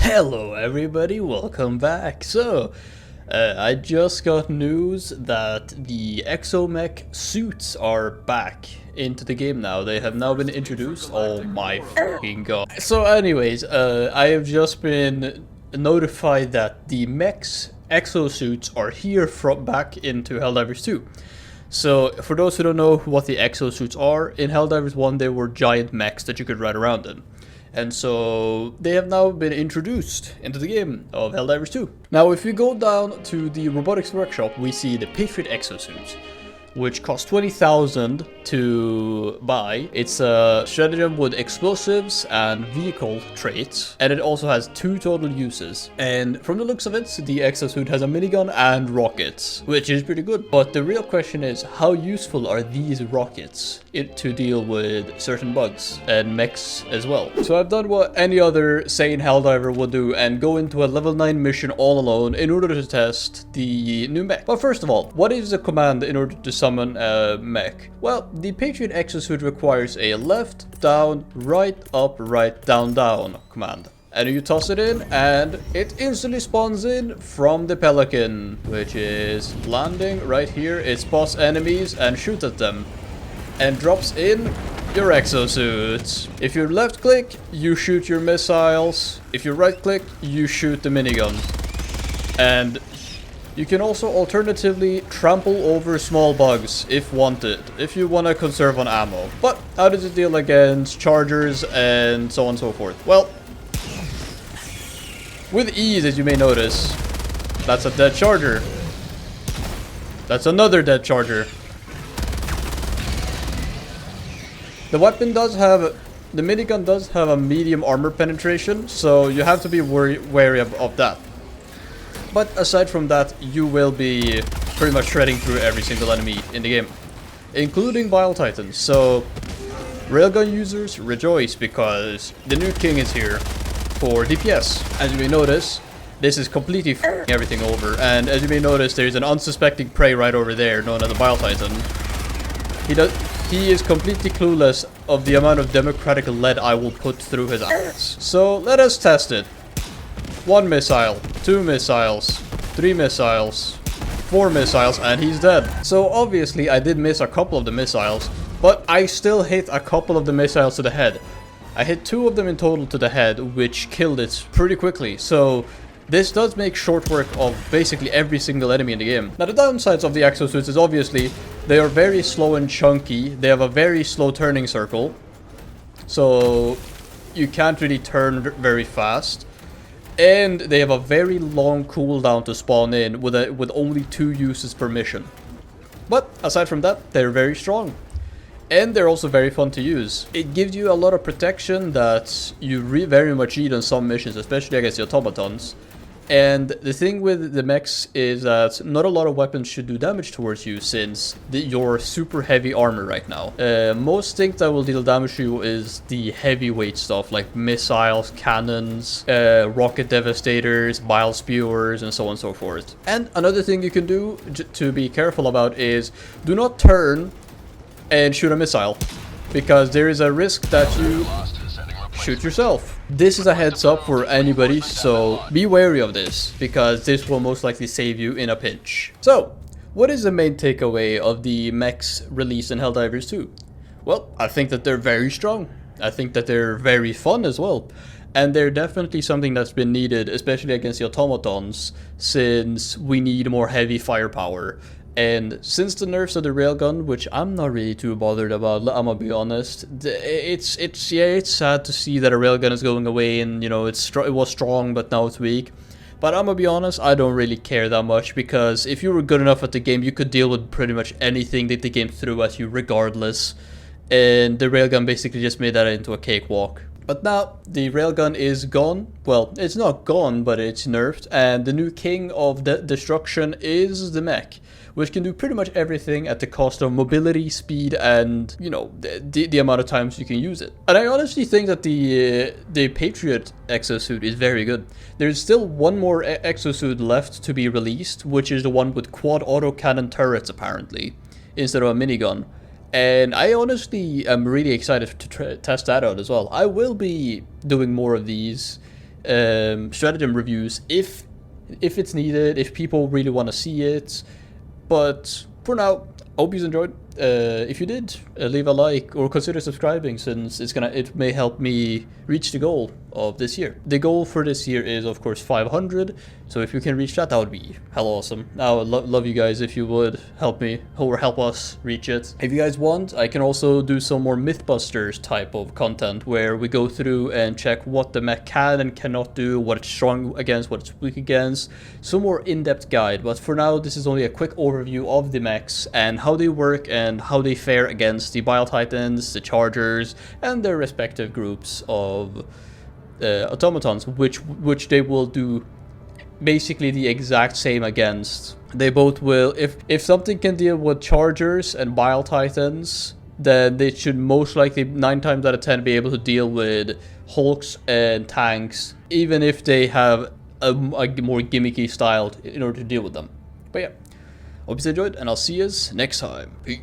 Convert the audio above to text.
Hello everybody, welcome back. I just got news that the Exomech suits are back into the game now. They have now been introduced. Oh my fucking god. So anyways, I have just been notified that the Mechs exosuits are here from back into Helldivers 2. So, for those who don't know what the exosuits are, in Helldivers 1 they were giant mechs that you could ride around in. And so, they have now been introduced into the game of Helldivers 2. Now, if we go down to the robotics workshop, we see the Patriot exosuits, which cost 20,000 to buy. It's a stratagem with explosives and vehicle traits, and it also has 2 total uses. And from the looks of it, the exosuit has a minigun and rockets, which is pretty good. But the real question is, how useful are these rockets to deal with certain bugs and mechs as well? So I've done what any other sane Helldiver would do and go into a level 9 mission all alone in order to test the new mech. But first of all, what is the command in order to summon a mech? Well, the Patriot exosuit requires a left, down, right, up, right, down, down command. And you toss it in, and it instantly spawns in from the Pelican, which is landing right here. It spots enemies and shoots at them, and drops in your exosuit. If you left click, you shoot your missiles. If you right click, you shoot the minigun. And you can also alternatively trample over small bugs if wanted, if you want to conserve on ammo. But how does it deal against chargers and so on and so forth? Well, with ease, as you may notice. That's a dead charger. That's another dead charger. The weapon does have, the minigun does have a medium armor penetration, so you have to be wary of that. But aside from that, you will be pretty much shredding through every single enemy in the game, including Bile Titans. So, railgun users, rejoice, because the new king is here for DPS. As you may notice, this is completely f***ing everything over, and as you may notice, there's an unsuspecting prey right over there, known as the Bile Titan. He is completely clueless of the amount of democratic lead I will put through his ass. So, let us test it. 1 missile, 2 missiles, 3 missiles, 4 missiles, and he's dead. So obviously I did miss a couple of the missiles, but I still hit a couple of the missiles to the head. I hit 2 of them in total to the head, which killed it pretty quickly. So this does make short work of basically every single enemy in the game. Now the downsides of the exosuits is obviously they are very slow and chunky. They have a very slow turning circle, so you can't really turn very fast. And they have a very long cooldown to spawn in with only 2 uses per mission. But aside from that, they're very strong. And they're also very fun to use. It gives you a lot of protection that you very much need on some missions, especially against the automatons. And the thing with the mechs is that not a lot of weapons should do damage towards you since you're super heavy armor right now. Most things that will deal damage to you is the heavyweight stuff like missiles, cannons, rocket devastators, bile spewers, and so on and so forth. And another thing you can do to be careful about is do not turn and shoot a missile, because there is a risk that you shoot yourself. This is a heads up for anybody, so be wary of this, because this will most likely save you in a pinch. So, what is the main takeaway of the mechs released in Helldivers 2? Well, I think that they're very strong. I think that they're very fun as well. And they're definitely something that's been needed, especially against the automatons, since we need more heavy firepower. And since the nerfs of the railgun, which I'm not really too bothered about, I'm gonna be honest, it's sad to see that a railgun is going away, and you know it was strong but now it's weak. But I'm gonna be honest, I don't really care that much, because if you were good enough at the game, you could deal with pretty much anything that the game threw at you regardless. And the railgun basically just made that into a cakewalk. But now, the railgun is gone. Well, it's not gone, but it's nerfed. And the new king of destruction is the mech, which can do pretty much everything at the cost of mobility, speed, and, you know, the amount of times you can use it. And I honestly think that the Patriot exosuit is very good. There's still one more exosuit left to be released, which is the one with quad autocannon turrets, apparently, instead of a minigun. And I honestly am really excited to test that out as well. I will be doing more of these stratagem reviews if it's needed, if people really want to see it. But for now, I hope you enjoyed. If you did, leave a like or consider subscribing, since it may help me reach the goal of this year. The goal for this year is of course 500, so if you can reach that, that would be hell awesome. I would love you guys if you would help me or help us reach it. If you guys want, I can also do some more Mythbusters type of content where we go through and check what the mech can and cannot do, what it's strong against, what it's weak against, some more in-depth guide. But for now, this is only a quick overview of the mechs and how they work and how they fare against the Bile Titans, the Chargers, and their respective groups of automatons, which they will do basically the exact same against. They both will, if something can deal with Chargers and Bile Titans, then they should most likely 9 times out of 10 be able to deal with Hulks and tanks, even if they have a more gimmicky style in order to deal with them. But yeah, hope you enjoyed, and I'll see you next time. Peace.